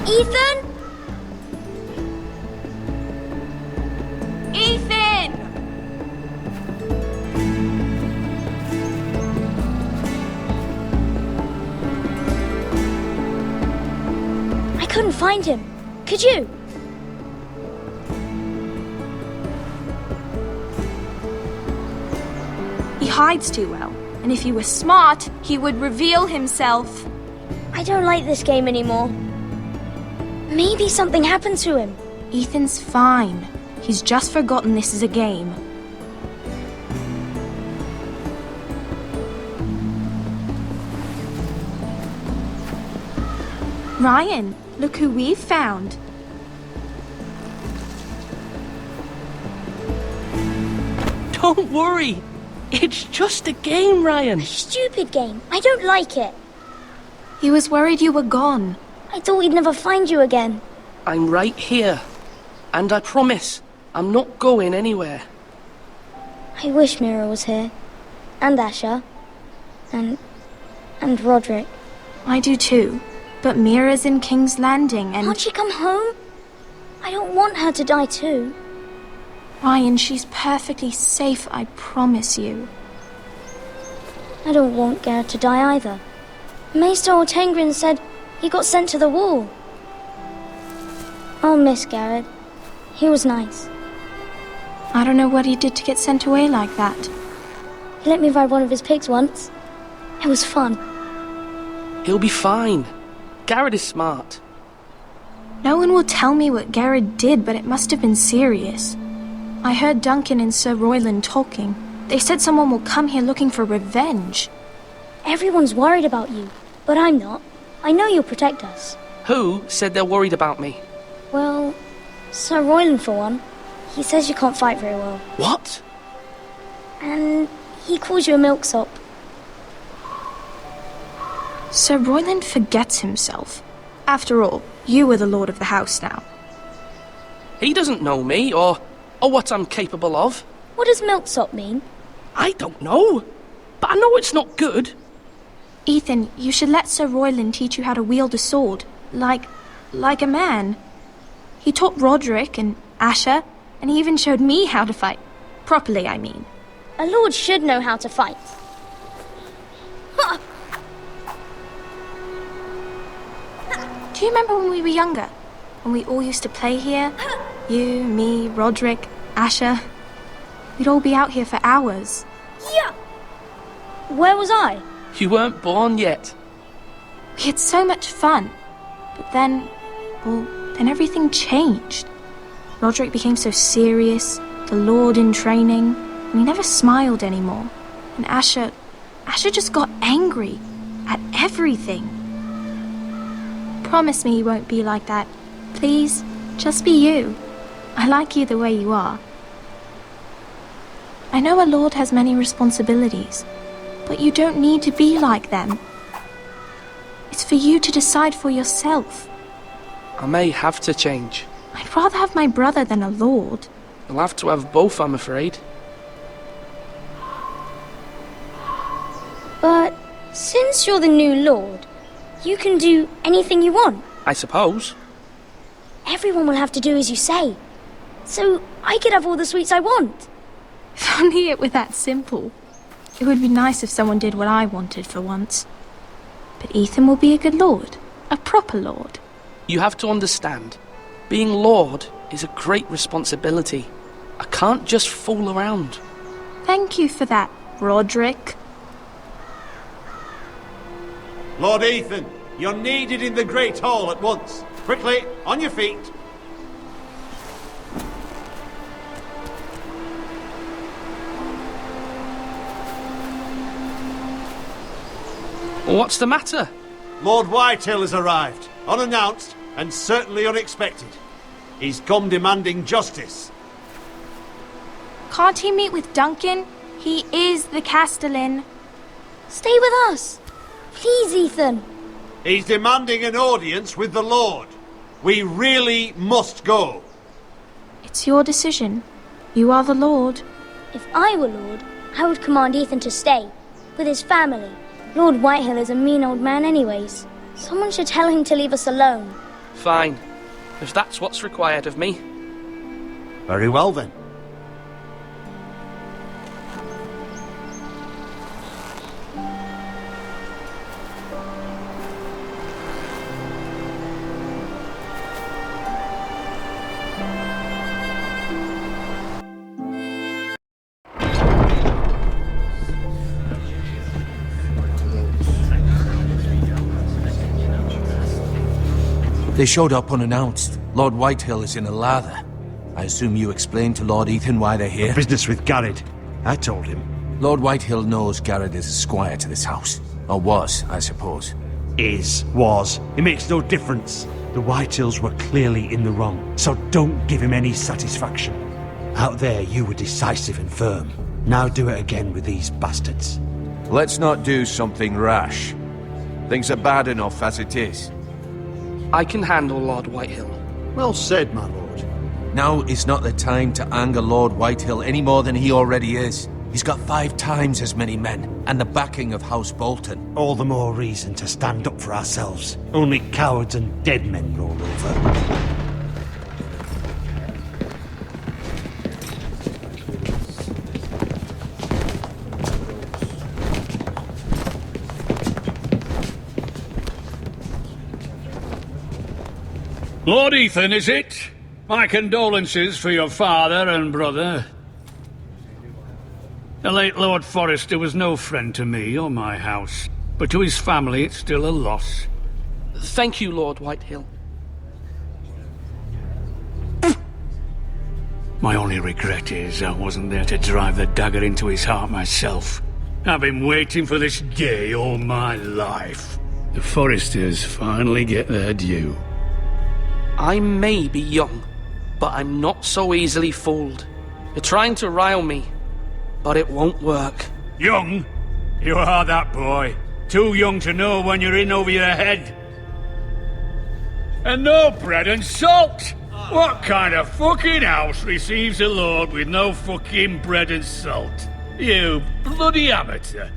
Ethan? Ethan! I couldn't find him. Could you? He hides too well, and if he were smart, he would reveal himself. I don't like this game anymore. Maybe something happened to him. Ethan's fine. He's just forgotten this is a game. Ryan, look who we've found. Don't worry. It's just a game, Ryan. A stupid game. I don't like it. He was worried you were gone. I thought we'd never find you again. I'm right here. And I promise, I'm not going anywhere. I wish Mira was here. And Asher. And Roderick. I do too. But Mira's in King's Landing and... Can't she come home? I don't want her to die too. Ryan, she's perfectly safe, I promise you. I don't want Garrett to die either. Maester Ortengrin said he got sent to the wall. I'll miss Garrett. He was nice. I don't know what he did to get sent away like that. He let me ride one of his pigs once. It was fun. He'll be fine. Garrett is smart. No one will tell me what Garrett did, but it must have been serious. I heard Duncan and Sir Royland talking. They said someone will come here looking for revenge. Everyone's worried about you, but I'm not. I know you'll protect us. Who said they're worried about me? Well, Sir Royland for one. He says you can't fight very well. What? And he calls you a milksop. Sir Royland forgets himself. After all, you are the lord of the house now. He doesn't know me, or what I'm capable of. What does milksop mean? I don't know, but I know it's not good. Ethan, you should let Sir Royland teach you how to wield a sword, like a man. He taught Roderick and Asher, and he even showed me how to fight. Properly, I mean. A lord should know how to fight. Do you remember when we were younger? When we all used to play here? You, me, Roderick, Asher. We'd all be out here for hours. Yeah. Where was I? You weren't born yet. We had so much fun. But then everything changed. Roderick became so serious, the Lord in training, and he never smiled anymore. And Asher just got angry at everything. Promise me you won't be like that. Please, just be you. I like you the way you are. I know a lord has many responsibilities, but you don't need to be like them. It's for you to decide for yourself. I may have to change. I'd rather have my brother than a lord. I'll have to have both, I'm afraid. But since you're the new lord, you can do anything you want. I suppose. Everyone will have to do as you say. So I could have all the sweets I want. If only it were that simple. It would be nice if someone did what I wanted for once. But Ethan will be a good lord. A proper lord. You have to understand. Being lord is a great responsibility. I can't just fool around. Thank you for that, Roderick. Lord Ethan, you're needed in the Great Hall at once. Quickly, on your feet. What's the matter? Lord Whitehill has arrived, unannounced and certainly unexpected. He's come demanding justice. Can't he meet with Duncan? He is the Castellan. Stay with us. Please, Ethan. He's demanding an audience with the Lord. We really must go. It's your decision. You are the lord. If I were lord, I would command Ethan to stay, with his family. Lord Whitehill is a mean old man anyways. Someone should tell him to leave us alone. Fine. If that's what's required of me. Very well then. They showed up unannounced. Lord Whitehill is in a lather. I assume you explained to Lord Ethan why they're here? Business with Garrett. I told him. Lord Whitehill knows Garrett is a squire to this house. Or was, I suppose. Was. It makes no difference. The Whitehills were clearly in the wrong, so don't give him any satisfaction. Out there, you were decisive and firm. Now do it again with these bastards. Let's not do something rash. Things are bad enough as it is. I can handle Lord Whitehill. Well said, my lord. Now is not the time to anger Lord Whitehill any more than he already is. He's got 5 times as many men, and the backing of House Bolton. All the more reason to stand up for ourselves. Only cowards and dead men roll over. Lord Ethan, is it? My condolences for your father and brother. The late Lord Forrester was no friend to me or my house, but to his family it's still a loss. Thank you, Lord Whitehill. My only regret is I wasn't there to drive the dagger into his heart myself. I've been waiting for this day all my life. The Forresters finally get their due. I may be young, but I'm not so easily fooled. You're trying to rile me, but it won't work. Young? You are that boy. Too young to know when you're in over your head. And no bread and salt! What kind of fucking house receives a lord with no fucking bread and salt? You bloody amateur.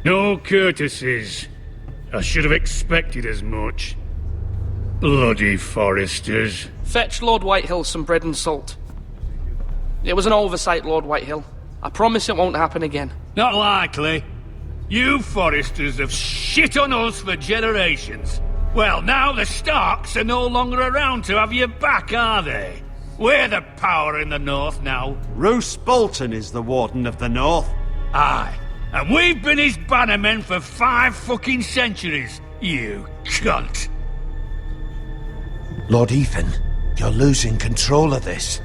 No courtesies. I should have expected as much. Bloody Forresters. Fetch Lord Whitehill some bread and salt. It was an oversight, Lord Whitehill. I promise it won't happen again. Not likely. You Forresters have shit on us for generations. Well, now the Starks are no longer around to have you back, are they? We're the power in the north now. Roose Bolton is the Warden of the North. Aye. And we've been his bannermen for 5 fucking centuries. You cunt. Lord Ethan, you're losing control of this.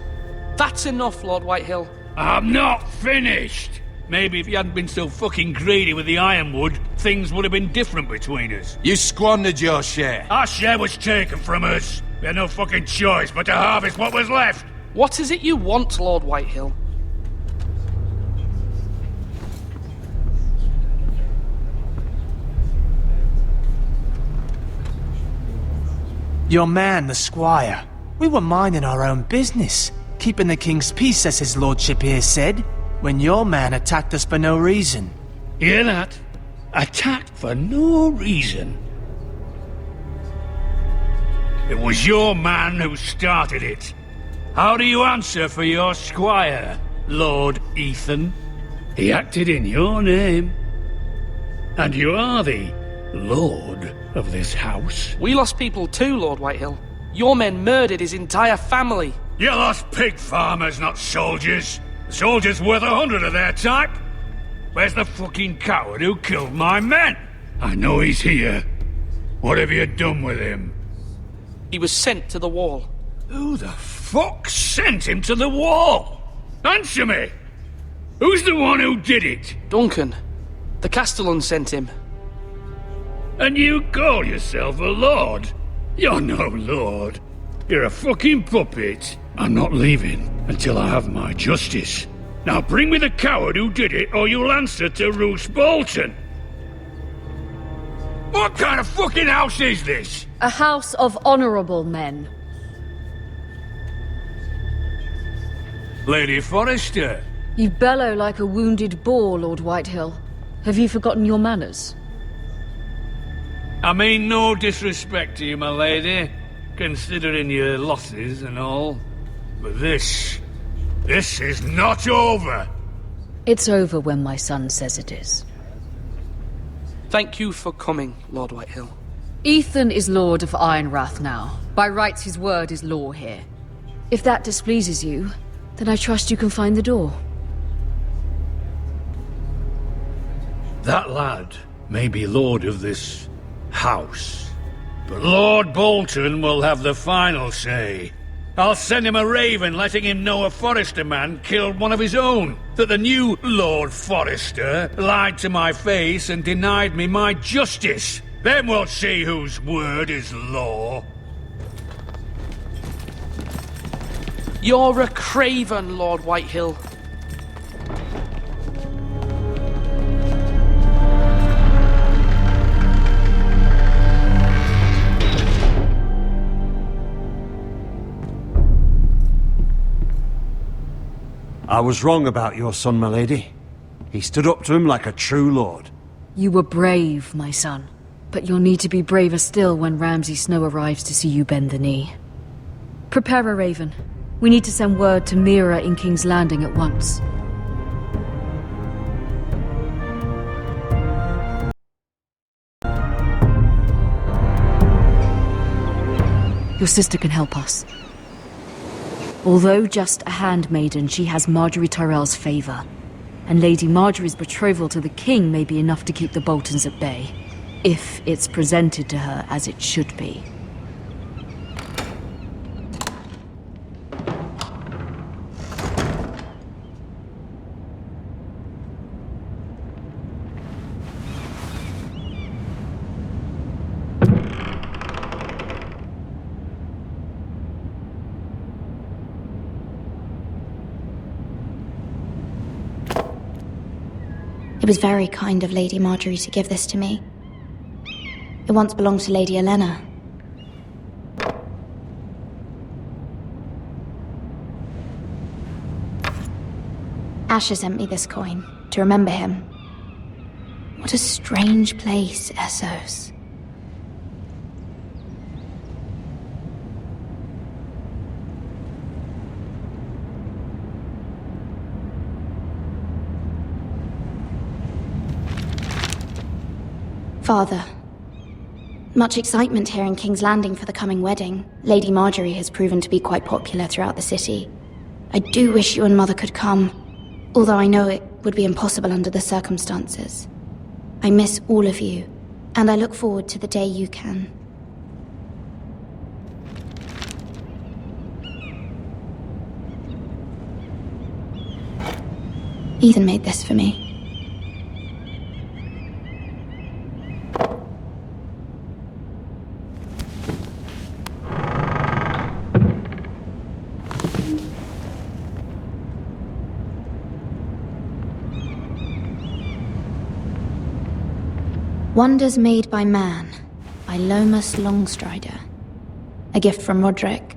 That's enough, Lord Whitehill. I'm not finished. Maybe if you hadn't been so fucking greedy with the ironwood, things would have been different between us. You squandered your share. Our share was taken from us. We had no fucking choice but to harvest what was left. What is it you want, Lord Whitehill? Your man, the squire. We were minding our own business, keeping the king's peace, as his lordship here said, when your man attacked us for no reason. Hear that? Attacked for no reason. It was your man who started it. How do you answer for your squire, Lord Ethan? He acted in your name. And you are the lord of this house. We lost people too, Lord Whitehill. Your men murdered his entire family. You lost pig farmers, not soldiers. The soldiers worth 100 of their type. Where's the fucking coward who killed my men? I know he's here. What have you done with him? He was sent to the wall. Who the fuck sent him to the wall? Answer me! Who's the one who did it? Duncan. The Castellan sent him. And you call yourself a lord? You're no lord. You're a fucking puppet. I'm not leaving until I have my justice. Now bring me the coward who did it, or you'll answer to Roose Bolton. What kind of fucking house is this? A house of honorable men. Lady Forrester. You bellow like a wounded boar, Lord Whitehill. Have you forgotten your manners? I mean no disrespect to you, my lady, considering your losses and all. But this is not over. It's over when my son says it is. Thank you for coming, Lord Whitehill. Ethan is Lord of Ironrath now. By rights, his word is law here. If that displeases you, then I trust you can find the door. That lad may be lord of this house, but Lord Bolton will have the final say. I'll send him a raven letting him know a Forrester man killed one of his own, that the new Lord Forrester lied to my face and denied me my justice. Then we'll see whose word is law. You're a craven, Lord Whitehill. I was wrong about your son, my lady. He stood up to him like a true lord. You were brave, my son. But you'll need to be braver still when Ramsay Snow arrives to see you bend the knee. Prepare a raven. We need to send word to Mira in King's Landing at once. Your sister can help us. Although just a handmaiden, she has Margaery Tyrell's favor. And Lady Margaery's betrothal to the king may be enough to keep the Boltons at bay. If it's presented to her as it should be. It was very kind of Lady Margaery to give this to me. It once belonged to Lady Olenna. Asher sent me this coin to remember him. What a strange place, Essos. Father, much excitement here in King's Landing for the coming wedding. Lady Margaery has proven to be quite popular throughout the city. I do wish you and Mother could come, although I know it would be impossible under the circumstances. I miss all of you, and I look forward to the day you can. Ethan made this for me. Wonders Made by Man, by Lomas Longstrider. A gift from Roderick.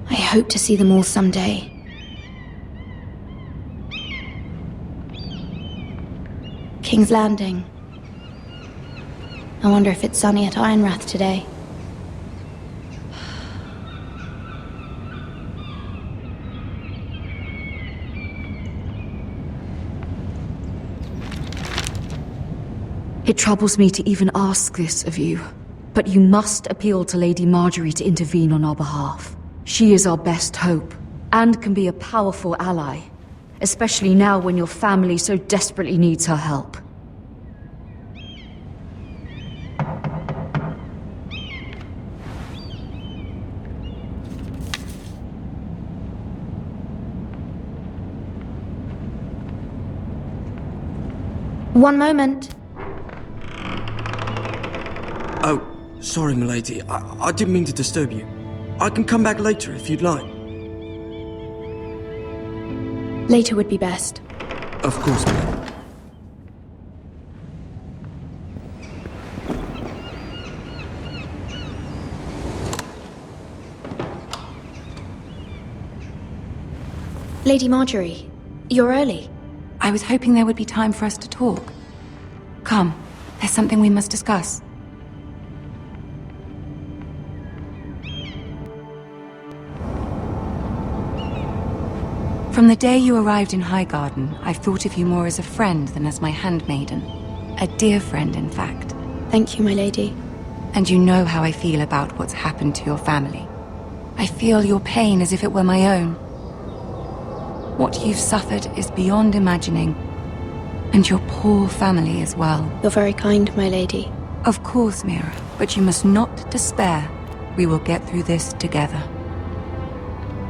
I hope to see them all someday. King's Landing. I wonder if it's sunny at Ironrath today. It troubles me to even ask this of you, but you must appeal to Lady Margaery to intervene on our behalf. She is our best hope, and can be a powerful ally, especially now when your family so desperately needs her help. One moment. Oh, sorry, milady. I didn't mean to disturb you. I can come back later if you'd like. Later would be best. Of course, milady. Lady Margaery, you're early. I was hoping there would be time for us to talk. Come, there's something we must discuss. From the day you arrived in Highgarden, I've thought of you more as a friend than as my handmaiden. A dear friend, in fact. Thank you, my lady. And you know how I feel about what's happened to your family. I feel your pain as if it were my own. What you've suffered is beyond imagining. And your poor family as well. You're very kind, my lady. Of course, Mira, but you must not despair. We will get through this together.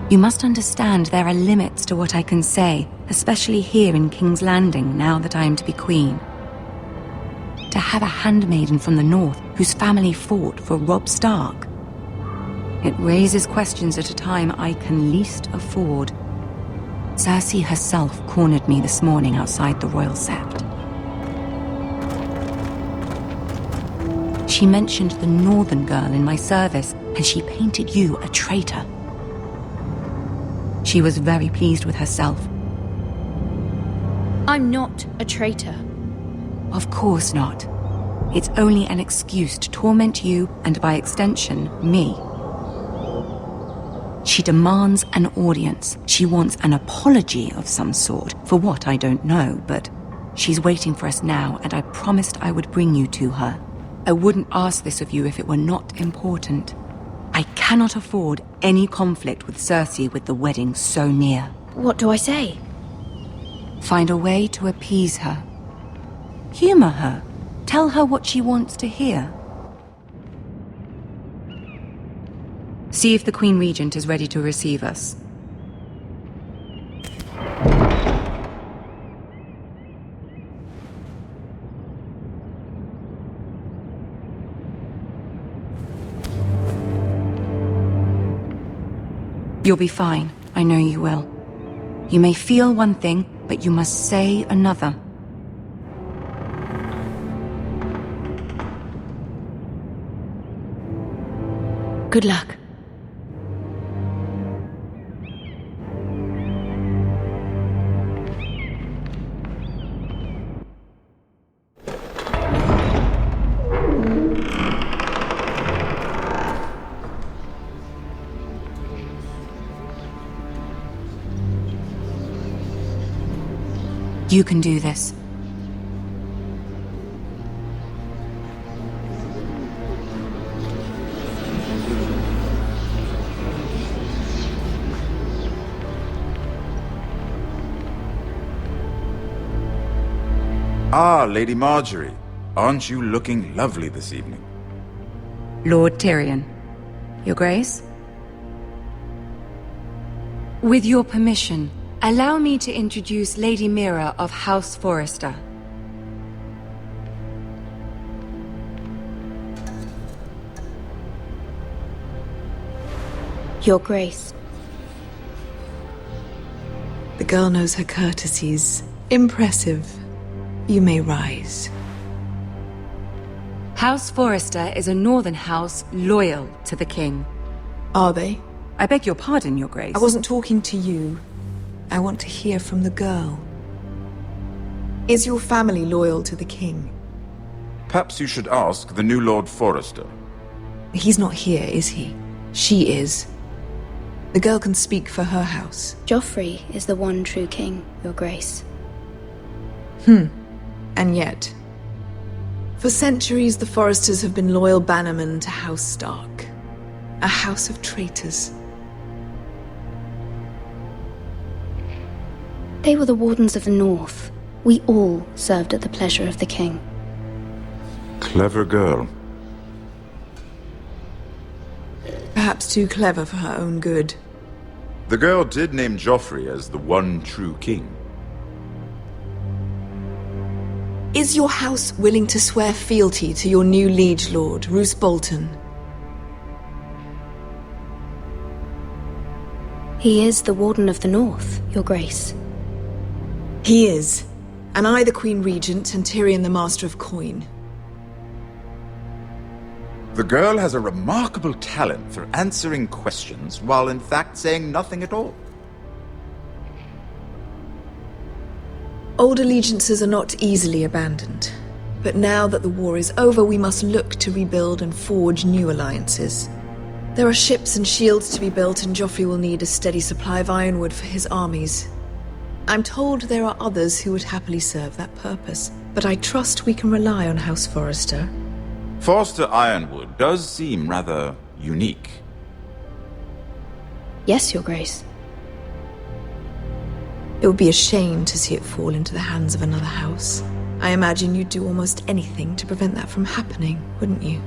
You must understand there are limits to what I can say, especially here in King's Landing, now that I am to be queen. To have a handmaiden from the north whose family fought for Robb Stark. It raises questions at a time I can least afford. Cersei herself cornered me this morning outside the Royal Sept. She mentioned the northern girl in my service, and she painted you a traitor. She was very pleased with herself. I'm not a traitor. Of course not. It's only an excuse to torment you, and by extension, me. She demands an audience. She wants an apology of some sort, for what I don't know, but she's waiting for us now, and I promised I would bring you to her. I wouldn't ask this of you if it were not important. I cannot afford any conflict with Cersei with the wedding so near. What do I say? Find a way to appease her. Humor her. Tell her what she wants to hear. See if the Queen Regent is ready to receive us. You'll be fine. I know you will. You may feel one thing, but you must say another. Good luck. You can do this. Ah, Lady Margaery. Aren't you looking lovely this evening? Lord Tyrion. Your Grace? With your permission, allow me to introduce Lady Mira of House Forrester. Your Grace. The girl knows her courtesies. Impressive. You may rise. House Forrester is a northern house loyal to the king. Are they? I beg your pardon, Your Grace. I wasn't talking to you. I want to hear from the girl. Is your family loyal to the king? Perhaps you should ask the new Lord Forrester. He's not here, is he? She is. The girl can speak for her house. Joffrey is the one true king, Your Grace. And yet, for centuries the Forresters have been loyal bannermen to House Stark. A house of traitors. They were the Wardens of the North. We all served at the pleasure of the king. Clever girl. Perhaps too clever for her own good. The girl did name Joffrey as the one true king. Is your house willing to swear fealty to your new liege lord, Roose Bolton? He is the Warden of the North, Your Grace. He is. And I the Queen Regent and Tyrion the Master of Coin. The girl has a remarkable talent for answering questions while in fact saying nothing at all. Old allegiances are not easily abandoned. But now that the war is over, we must look to rebuild and forge new alliances. There are ships and shields to be built, and Joffrey will need a steady supply of ironwood for his armies. I'm told there are others who would happily serve that purpose, but I trust we can rely on House Forrester. Forrester Ironwood does seem rather unique. Yes, Your Grace. It would be a shame to see it fall into the hands of another house. I imagine you'd do almost anything to prevent that from happening, wouldn't you?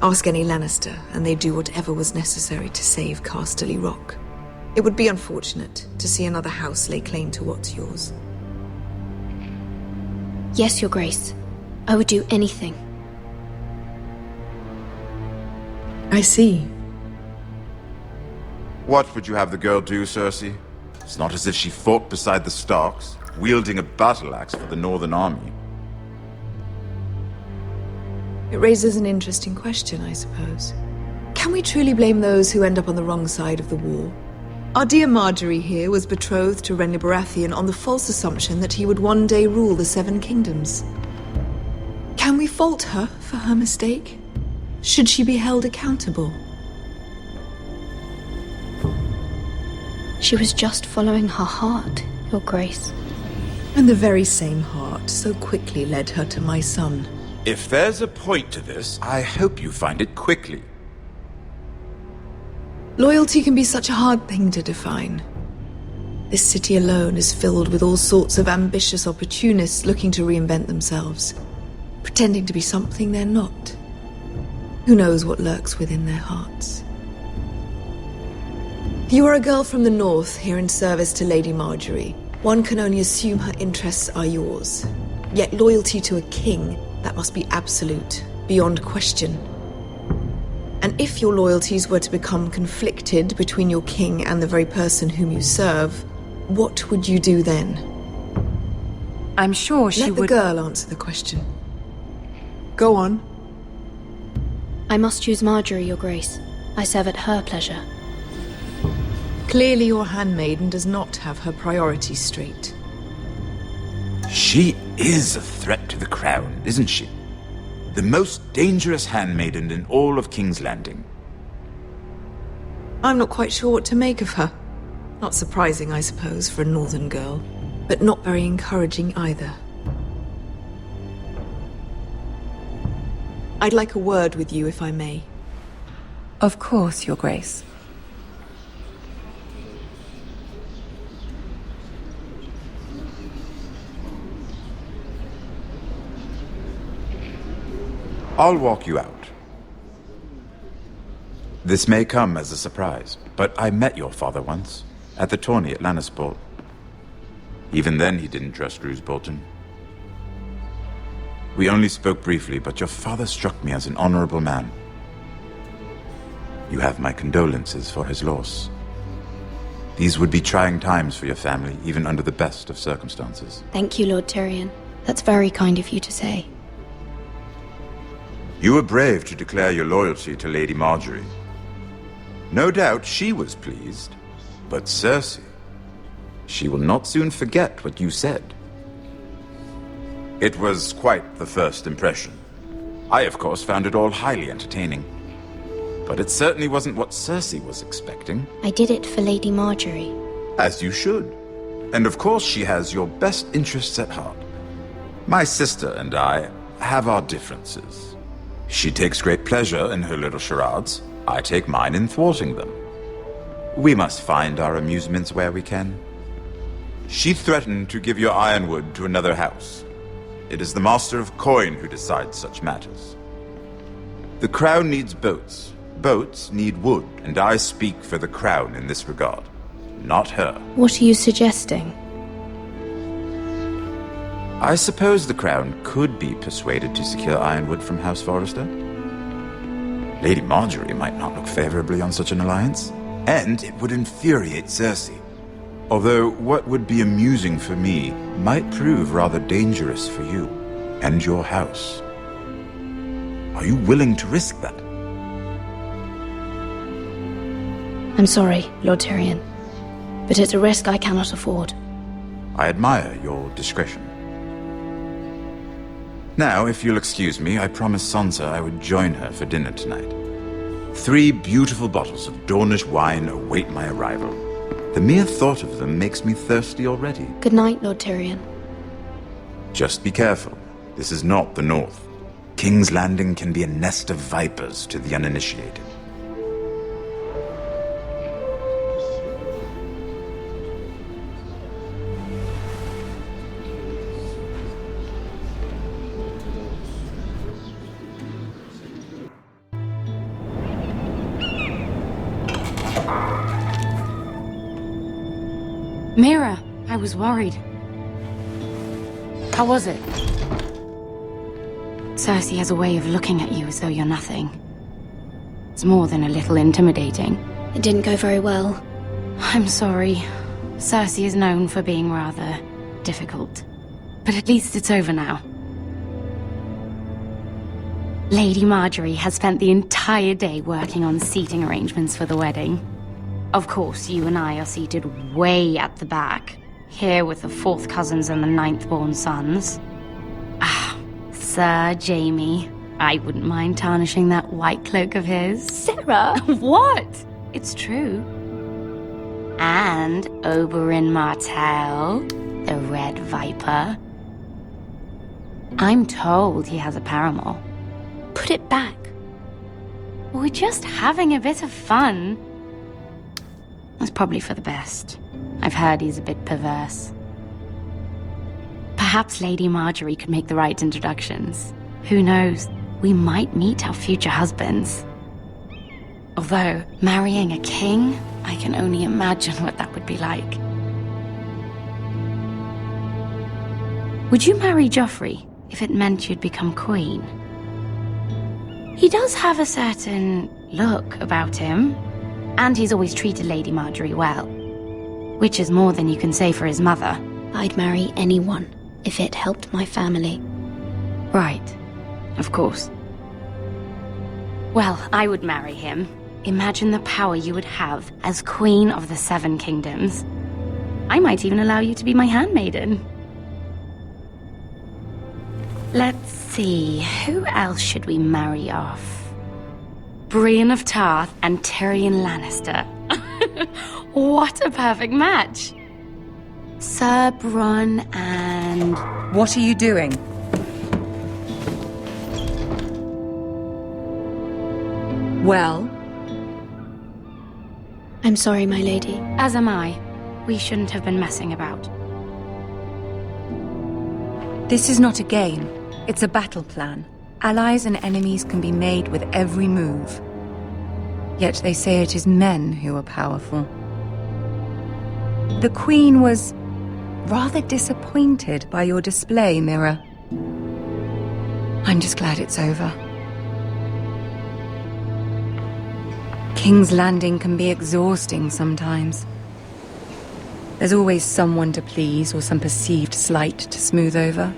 Ask any Lannister, and they'd do whatever was necessary to save Casterly Rock. It would be unfortunate to see another house lay claim to what's yours. Yes, Your Grace. I would do anything. I see. What would you have the girl do, Cersei? It's not as if she fought beside the Starks, wielding a battle axe for the Northern Army. It raises an interesting question, I suppose. Can we truly blame those who end up on the wrong side of the war? Our dear Margaery here was betrothed to Renly Baratheon on the false assumption that he would one day rule the Seven Kingdoms. Can we fault her for her mistake? Should she be held accountable? She was just following her heart, Your Grace. And the very same heart so quickly led her to my son. If there's a point to this, I hope you find it quickly. Loyalty can be such a hard thing to define. This city alone is filled with all sorts of ambitious opportunists looking to reinvent themselves, pretending to be something they're not. Who knows what lurks within their hearts? You are a girl from the north here in service to Lady Margaery. One can only assume her interests are yours. Yet loyalty to a king, that must be absolute, beyond question. And if your loyalties were to become conflicted between your king and the very person whom you serve, what would you do then? I'm sure she would... Let the girl answer the question. Go on. I must choose Margaery, Your Grace. I serve at her pleasure. Clearly your handmaiden does not have her priorities straight. She is a threat to the crown, isn't she? The most dangerous handmaiden in all of King's Landing. I'm not quite sure what to make of her. Not surprising, I suppose, for a northern girl, but not very encouraging either. I'd like a word with you, if I may. Of course, Your Grace. I'll walk you out. This may come as a surprise, but I met your father once, at the tourney at Lannisport. Even then he didn't trust Roose Bolton. We only spoke briefly, but your father struck me as an honorable man. You have my condolences for his loss. These would be trying times for your family, even under the best of circumstances. Thank you, Lord Tyrion. That's very kind of you to say. You were brave to declare your loyalty to Lady Margaery. No doubt she was pleased, but Cersei, she will not soon forget what you said. It was quite the first impression. I, of course, found it all highly entertaining. But it certainly wasn't what Cersei was expecting. I did it for Lady Margaery. As you should. And of course she has your best interests at heart. My sister and I have our differences. She takes great pleasure in her little charades. I take mine in thwarting them. We must find our amusements where we can. She threatened to give your ironwood to another house. It is the Master of Coin who decides such matters. The crown needs boats. Boats need wood, and I speak for the crown in this regard, not her. What are you suggesting? I suppose the crown could be persuaded to secure ironwood from House Forrester. Lady Margaery might not look favorably on such an alliance, and it would infuriate Cersei. Although what would be amusing for me might prove rather dangerous for you and your house. Are you willing to risk that? I'm sorry, Lord Tyrion, but it's a risk I cannot afford. I admire your discretion. Now, if you'll excuse me, I promised Sansa I would join her for dinner tonight. 3 beautiful bottles of Dornish wine await my arrival. The mere thought of them makes me thirsty already. Good night, Lord Tyrion. Just be careful. This is not the North. King's Landing can be a nest of vipers to the uninitiated. Mira, I was worried. How was it? Cersei has a way of looking at you as though you're nothing. It's more than a little intimidating. It didn't go very well. I'm sorry. Cersei is known for being rather difficult. But at least it's over now. Lady Margaery has spent the entire day working on seating arrangements for the wedding. Of course, you and I are seated way at the back, here with the 4th cousins and the 9th-born sons. Ah, Sir Jaime. I wouldn't mind tarnishing that white cloak of his. Sarah! What? It's true. And Oberyn Martell, the Red Viper. I'm told he has a paramour. Put it back. We're just having a bit of fun. That's probably for the best. I've heard he's a bit perverse. Perhaps Lady Margaery could make the right introductions. Who knows? We might meet our future husbands. Although, marrying a king, I can only imagine what that would be like. Would you marry Joffrey if it meant you'd become queen? He does have a certain look about him. And he's always treated Lady Margaery well. Which is more than you can say for his mother. I'd marry anyone if it helped my family. Right. Of course. Well, I would marry him. Imagine the power you would have as Queen of the 7 Kingdoms. I might even allow you to be my handmaiden. Let's see, who else should we marry off? Brienne of Tarth and Tyrion Lannister. What a perfect match. Sir Bronn and... What are you doing? Well? I'm sorry, my lady. As am I. We shouldn't have been messing about. This is not a game. It's a battle plan. Allies and enemies can be made with every move. Yet they say it is men who are powerful. The Queen was rather disappointed by your display, Mira. I'm just glad it's over. King's Landing can be exhausting sometimes. There's always someone to please or some perceived slight to smooth over.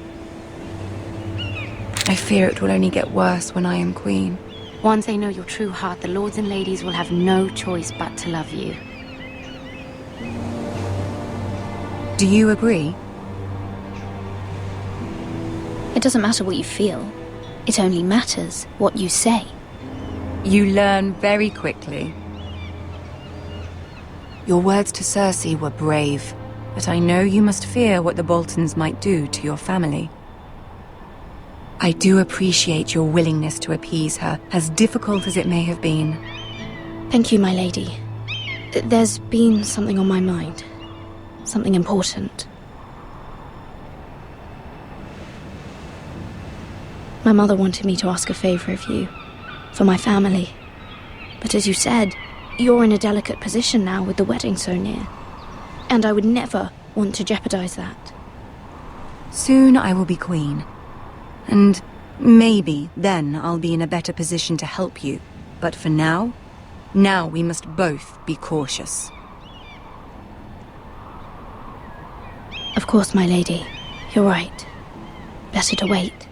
I fear it will only get worse when I am queen. Once they know your true heart, the lords and ladies will have no choice but to love you. Do you agree? It doesn't matter what you feel. It only matters what you say. You learn very quickly. Your words to Cersei were brave, but I know you must fear what the Boltons might do to your family. I do appreciate your willingness to appease her, as difficult as it may have been. Thank you, my lady. There's been something on my mind. Something important. My mother wanted me to ask a favor of you. For my family. But as you said, you're in a delicate position now with the wedding so near. And I would never want to jeopardize that. Soon I will be queen. And maybe then I'll be in a better position to help you. But for now we must both be cautious. Of course, my lady. You're right. Better to wait.